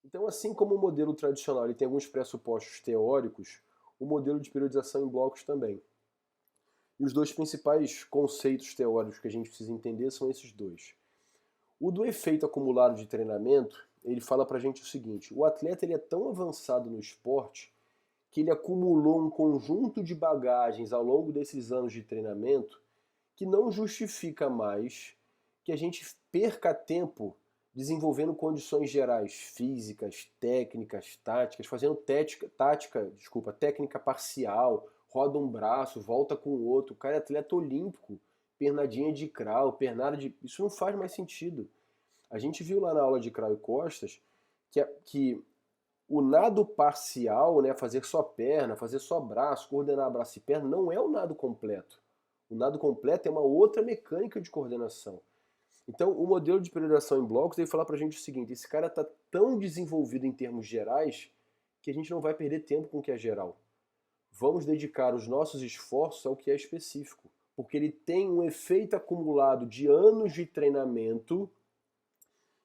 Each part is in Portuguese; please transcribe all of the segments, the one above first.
Então, assim como o modelo tradicional ele tem alguns pressupostos teóricos, o modelo de periodização em blocos também. E os dois principais conceitos teóricos que a gente precisa entender são esses dois. O do efeito acumulado de treinamento, ele fala pra gente o seguinte: o atleta ele é tão avançado no esporte que ele acumulou um conjunto de bagagens ao longo desses anos de treinamento que não justifica mais que a gente perca tempo desenvolvendo condições gerais físicas, técnicas, táticas, fazendo técnica parcial, roda um braço, volta com o outro. O cara é atleta olímpico, pernadinha de crawl, pernada de... Isso não faz mais sentido. A gente viu lá na aula de crawl e costas que o nado parcial, né, fazer só perna, fazer só braço, coordenar braço e perna, não é o nado completo. O nado completo é uma outra mecânica de coordenação. Então, o modelo de periodização em blocos deve falar pra gente o seguinte: esse cara está tão desenvolvido em termos gerais que a gente não vai perder tempo com o que é geral. Vamos dedicar os nossos esforços ao que é específico, porque ele tem um efeito acumulado de anos de treinamento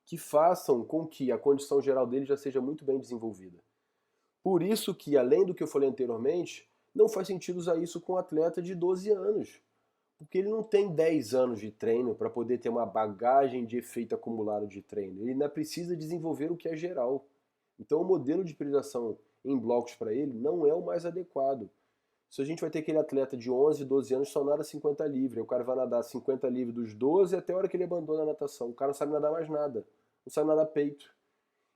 que façam com que a condição geral dele já seja muito bem desenvolvida. Por isso que, além do que eu falei anteriormente, não faz sentido usar isso com um atleta de 12 anos. Porque ele não tem 10 anos de treino para poder ter uma bagagem de efeito acumulado de treino. Ele ainda precisa desenvolver o que é geral. Então o modelo de periodização em blocos para ele não é o mais adequado. Se a gente vai ter aquele atleta de 11, 12 anos só nada 50 livre, o cara vai nadar 50 livre dos 12 até a hora que ele abandona a natação. O cara não sabe nadar mais nada, não sabe nadar peito.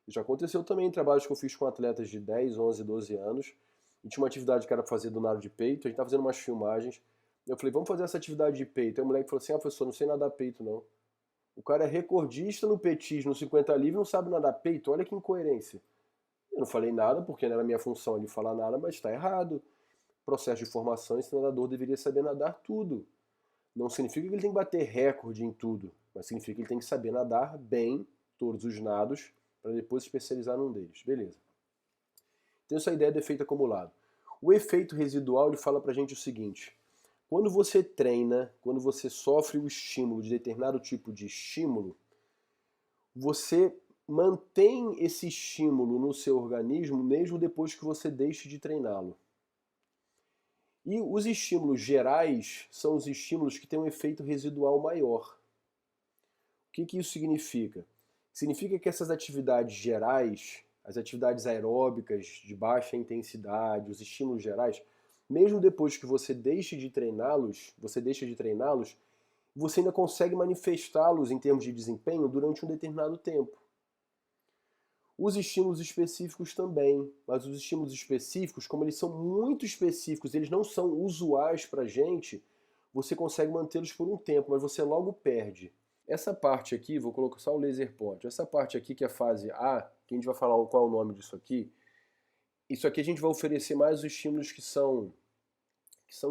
Isso já aconteceu também em trabalhos que eu fiz com atletas de 10, 11, 12 anos. E tinha uma atividade que era fazer do nado de peito, a gente estava fazendo umas filmagens. Eu falei, vamos fazer essa atividade de peito. Aí o moleque falou assim, professor, não sei nadar peito não. O cara é recordista no petismo, no 50 livre, não sabe nadar peito, olha que incoerência. Eu não falei nada, porque não era minha função de falar nada, mas está errado. Processo de formação, esse nadador deveria saber nadar tudo. Não significa que ele tem que bater recorde em tudo, mas significa que ele tem que saber nadar bem todos os nados para depois se especializar num deles. Beleza. Tem essa ideia do efeito acumulado. O efeito residual ele fala pra gente o seguinte: quando você treina, quando você sofre o estímulo de determinado tipo de estímulo, você mantém esse estímulo no seu organismo mesmo depois que você deixe de treiná-lo. E os estímulos gerais são os estímulos que têm um efeito residual maior. O que isso significa? Significa que essas atividades gerais, as atividades aeróbicas de baixa intensidade, os estímulos gerais, mesmo depois que você deixe de treiná-los, você ainda consegue manifestá-los em termos de desempenho durante um determinado tempo. Os estímulos específicos também, mas os estímulos específicos, como eles são muito específicos, eles não são usuais para a gente, você consegue mantê-los por um tempo, mas você logo perde. Essa parte aqui, vou colocar só o laser point, essa parte aqui que é a fase A, que a gente vai falar qual é o nome disso aqui, isso aqui a gente vai oferecer mais os estímulos que são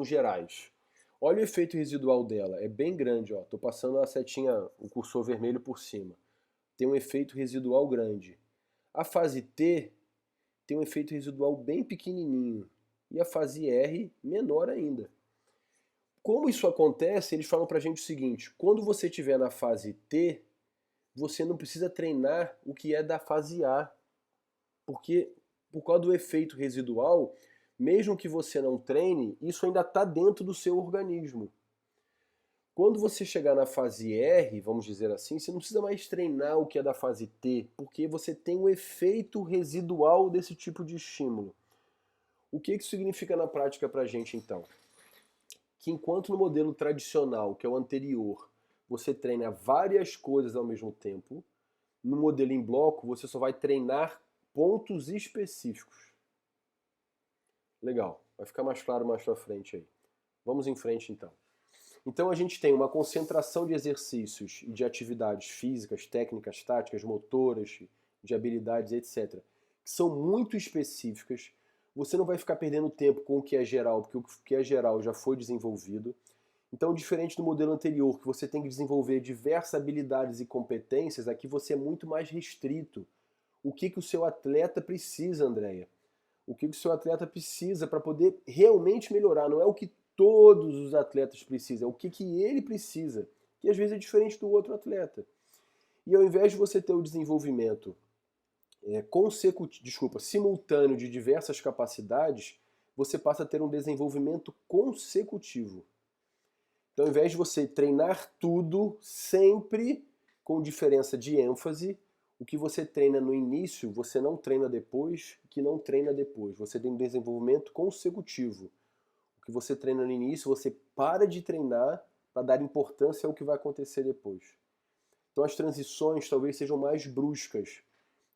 gerais. Olha o efeito residual dela, é bem grande, ó. Tô passando a setinha, o cursor vermelho por cima. Tem um efeito residual grande. A fase T tem um efeito residual bem pequenininho e a fase R menor ainda. Como isso acontece, eles falam pra gente o seguinte: quando você estiver na fase T, você não precisa treinar o que é da fase A, porque por causa do efeito residual, mesmo que você não treine, isso ainda está dentro do seu organismo. Quando você chegar na fase R, vamos dizer assim, você não precisa mais treinar o que é da fase T, porque você tem o efeito residual desse tipo de estímulo. O que isso significa na prática para a gente então? Que enquanto no modelo tradicional, que é o anterior, você treina várias coisas ao mesmo tempo, no modelo em bloco você só vai treinar pontos específicos. Legal, vai ficar mais claro mais pra frente aí. Vamos em frente então. Então a gente tem uma concentração de exercícios e de atividades físicas, técnicas, táticas, motoras, de habilidades, etc., que são muito específicas. Você não vai ficar perdendo tempo com o que é geral, porque o que é geral já foi desenvolvido. Então, diferente do modelo anterior, que você tem que desenvolver diversas habilidades e competências, aqui você é muito mais restrito. O que o seu atleta precisa, Andréia? O que o seu atleta precisa para poder realmente melhorar. Não é o que todos os atletas precisam, é o que ele precisa, que às vezes é diferente do outro atleta. E ao invés de você ter o desenvolvimento simultâneo de diversas capacidades, você passa a ter um desenvolvimento consecutivo. Então, ao invés de você treinar tudo sempre com diferença de ênfase, o que você treina no início, você não treina depois, o que não treina depois. Você tem um desenvolvimento consecutivo. O que você treina no início, você para de treinar para dar importância ao que vai acontecer depois. Então as transições talvez sejam mais bruscas,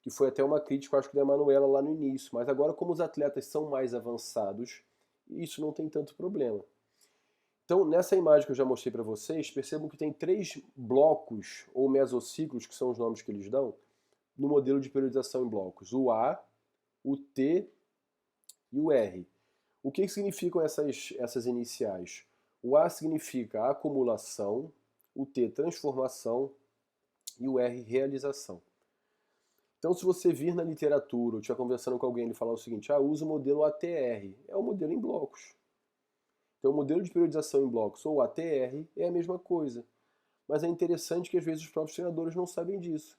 que foi até uma crítica, acho que da Manuela lá no início. Mas agora, como os atletas são mais avançados, isso não tem tanto problema. Então, nessa imagem que eu já mostrei para vocês, percebam que tem 3 blocos, ou mesociclos, que são os nomes que eles dão, no modelo de periodização em blocos. O A, o T e o R. O que significam essas iniciais? O A significa acumulação, o T transformação e o R realização. Então, se você vir na literatura ou estiver conversando com alguém e falar o seguinte, usa o modelo ATR, é o modelo em blocos. Então, o modelo de periodização em blocos ou ATR é a mesma coisa. Mas é interessante que às vezes os próprios treinadores não sabem disso.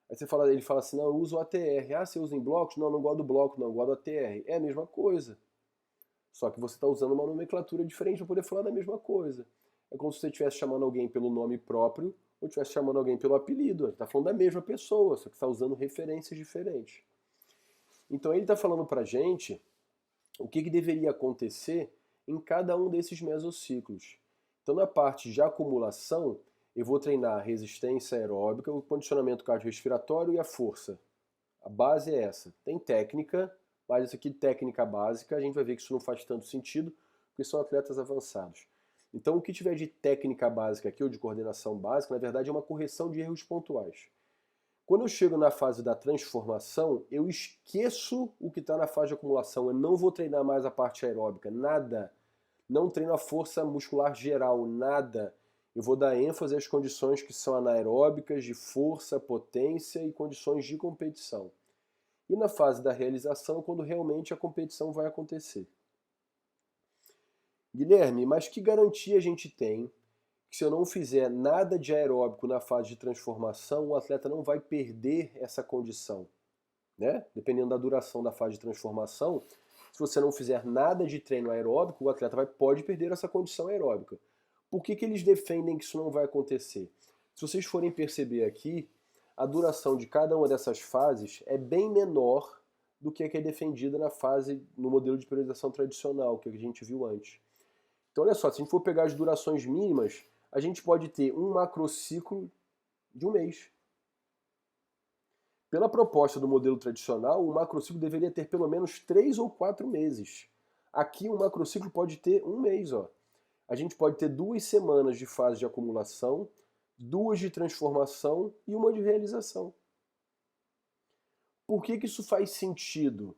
Aí ele fala assim, não, eu uso o ATR. Você usa em blocos? Não, não gosto do bloco, não, eu gosto do ATR. É a mesma coisa. Só que você está usando uma nomenclatura diferente para poder falar da mesma coisa. É como se você estivesse chamando alguém pelo nome próprio ou estivesse chamando alguém pelo apelido. Está falando da mesma pessoa, só que está usando referências diferentes. Então ele está falando para a gente o que deveria acontecer em cada um desses mesociclos. Então na parte de acumulação, eu vou treinar a resistência aeróbica, o condicionamento cardiorrespiratório e a força. A base é essa. Tem técnica, mas isso aqui, técnica básica, a gente vai ver que isso não faz tanto sentido, porque são atletas avançados. Então o que tiver de técnica básica aqui, ou de coordenação básica, na verdade é uma correção de erros pontuais. Quando eu chego na fase da transformação, eu esqueço o que está na fase de acumulação. Eu não vou treinar mais a parte aeróbica, nada. Não treino a força muscular geral, nada. Eu vou dar ênfase às condições que são anaeróbicas, de força, potência e condições de competição. E na fase da realização, quando realmente a competição vai acontecer. Guilherme, mas que garantia a gente tem que se eu não fizer nada de aeróbico na fase de transformação, o atleta não vai perder essa condição? Né? Dependendo da duração da fase de transformação, se você não fizer nada de treino aeróbico, o atleta pode perder essa condição aeróbica. Por que eles defendem que isso não vai acontecer? Se vocês forem perceber aqui, a duração de cada uma dessas fases é bem menor do que a que é defendida no modelo de periodização tradicional, que a gente viu antes. Então olha só, se a gente for pegar as durações mínimas, a gente pode ter um macrociclo de 1 mês. Pela proposta do modelo tradicional, o macrociclo deveria ter pelo menos 3 ou 4 meses. Aqui o macrociclo pode ter 1 mês. A gente pode ter 2 semanas de fase de acumulação, 2 de transformação e 1 de realização. Por que isso faz sentido?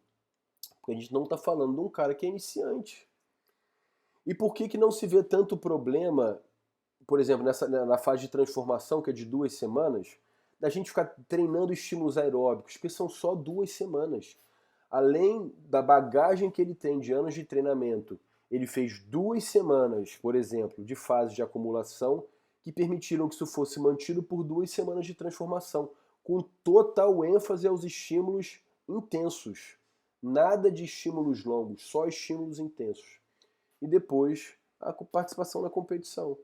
Porque a gente não está falando de um cara que é iniciante. E por que não se vê tanto problema, por exemplo, na fase de transformação, que é de 2 semanas, da gente ficar treinando estímulos aeróbicos, porque são só 2 semanas. Além da bagagem que ele tem de anos de treinamento, ele fez 2 semanas, por exemplo, de fase de acumulação, que permitiram que isso fosse mantido por 2 semanas de transformação, com total ênfase aos estímulos intensos. Nada de estímulos longos, só estímulos intensos. E depois a participação na competição.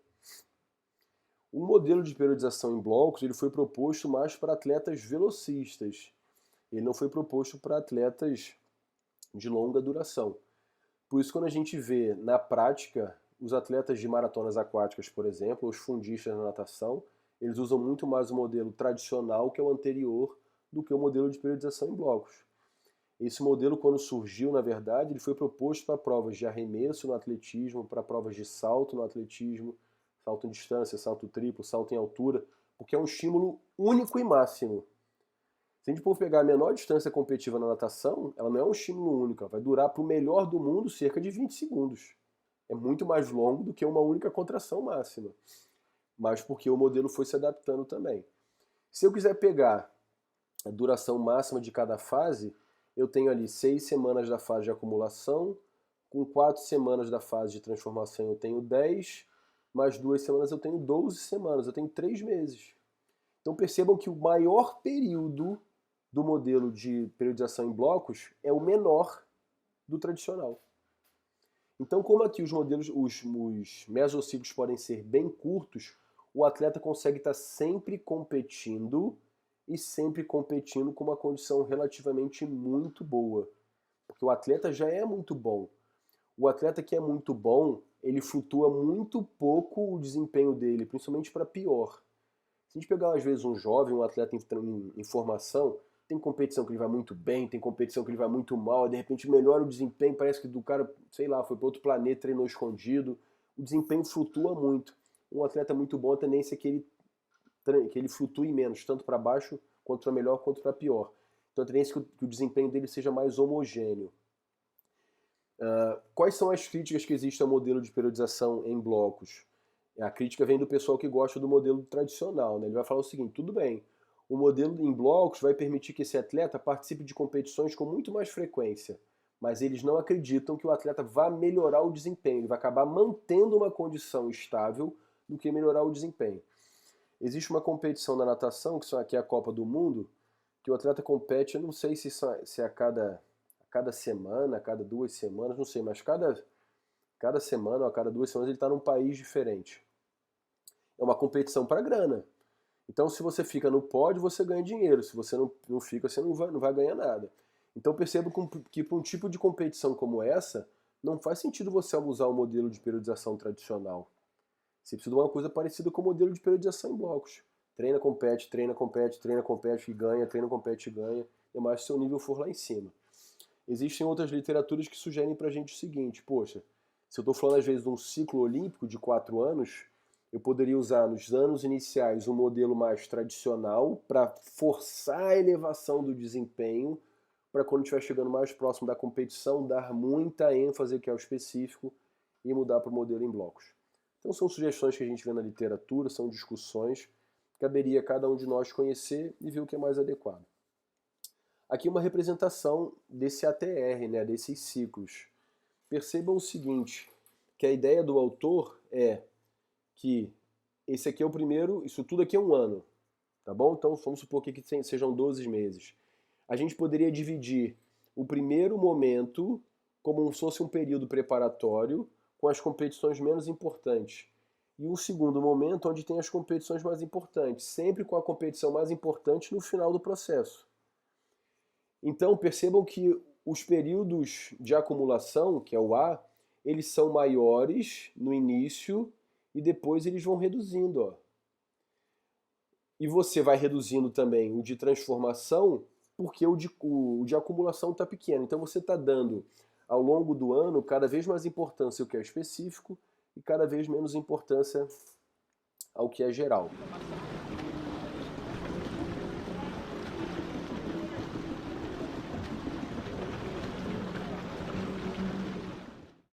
O modelo de periodização em blocos ele foi proposto mais para atletas velocistas. Ele não foi proposto para atletas de longa duração. Por isso, quando a gente vê na prática os atletas de maratonas aquáticas, por exemplo, os fundistas na natação, eles usam muito mais o modelo tradicional, que é o anterior, do que o modelo de periodização em blocos. Esse modelo, quando surgiu, na verdade, ele foi proposto para provas de arremesso no atletismo, para provas de salto no atletismo, salto em distância, salto triplo, salto em altura, porque é um estímulo único e máximo. Se a gente for pegar a menor distância competitiva na natação, ela não é um estímulo único, ela vai durar para o melhor do mundo cerca de 20 segundos. É muito mais longo do que uma única contração máxima, mas porque o modelo foi se adaptando também. Se eu quiser pegar a duração máxima de cada fase, eu tenho ali 6 semanas da fase de acumulação, com 4 semanas da fase de transformação eu tenho 10, mais 2 semanas eu tenho 12 semanas, eu tenho 3 meses. Então percebam que o maior período do modelo de periodização em blocos é o menor do tradicional. Então, como aqui os modelos, os mesociclos podem ser bem curtos, o atleta consegue estar sempre competindo e sempre competindo com uma condição relativamente muito boa. Porque o atleta já é muito bom. O atleta que é muito bom, ele flutua muito pouco o desempenho dele, principalmente para pior. Se a gente pegar, às vezes, um jovem, um atleta em formação, tem competição que ele vai muito bem, tem competição que ele vai muito mal, de repente melhora o desempenho, parece que do cara, sei lá, foi para outro planeta, treinou escondido. O desempenho flutua muito. Um atleta muito bom, a tendência é que ele flutue menos, tanto para baixo, quanto para melhor, quanto para pior. Então a tendência é que o desempenho dele seja mais homogêneo. Quais são as críticas que existem ao modelo de periodização em blocos? A crítica vem do pessoal que gosta do modelo tradicional, né? Ele vai falar o seguinte: tudo bem, o modelo em blocos vai permitir que esse atleta participe de competições com muito mais frequência, mas eles não acreditam que o atleta vá melhorar o desempenho, ele vai acabar mantendo uma condição estável do que melhorar o desempenho. Existe uma competição na natação, que é a Copa do Mundo, que o atleta compete, eu não sei se é a cada semana, a cada 2 semanas, não sei, mas cada semana ou a cada 2 semanas ele está num país diferente. É uma competição para grana. Então, se você fica no pódio, você ganha dinheiro. Se você não fica, você não vai ganhar nada. Então, percebo que para um tipo de competição como essa, não faz sentido você usar o modelo de periodização tradicional. Você precisa de uma coisa parecida com o modelo de periodização em blocos. Treina, compete, treina, compete, treina, compete e ganha, treina, compete e ganha. É mais se o seu nível for lá em cima. Existem outras literaturas que sugerem pra gente o seguinte: poxa, se eu estou falando às vezes de um ciclo olímpico de 4 anos, eu poderia usar nos anos iniciais um modelo mais tradicional para forçar a elevação do desempenho, para quando estiver chegando mais próximo da competição, dar muita ênfase que é o específico e mudar para o modelo em blocos. Então são sugestões que a gente vê na literatura, são discussões, caberia a cada um de nós conhecer e ver o que é mais adequado. Aqui uma representação desse ATR, né, desses ciclos. Percebam o seguinte, que a ideia do autor é que esse aqui é o primeiro, isso tudo aqui é um ano, tá bom? Então vamos supor que sejam 12 meses. A gente poderia dividir o primeiro momento como se fosse um período preparatório com as competições menos importantes. E um segundo momento onde tem as competições mais importantes, sempre com a competição mais importante no final do processo. Então percebam que os períodos de acumulação, que é o A, eles são maiores no início e depois eles vão reduzindo. Ó. E você vai reduzindo também o de transformação, porque o de acumulação está pequeno. Então você está dando, ao longo do ano, cada vez mais importância ao que é específico e cada vez menos importância ao que é geral.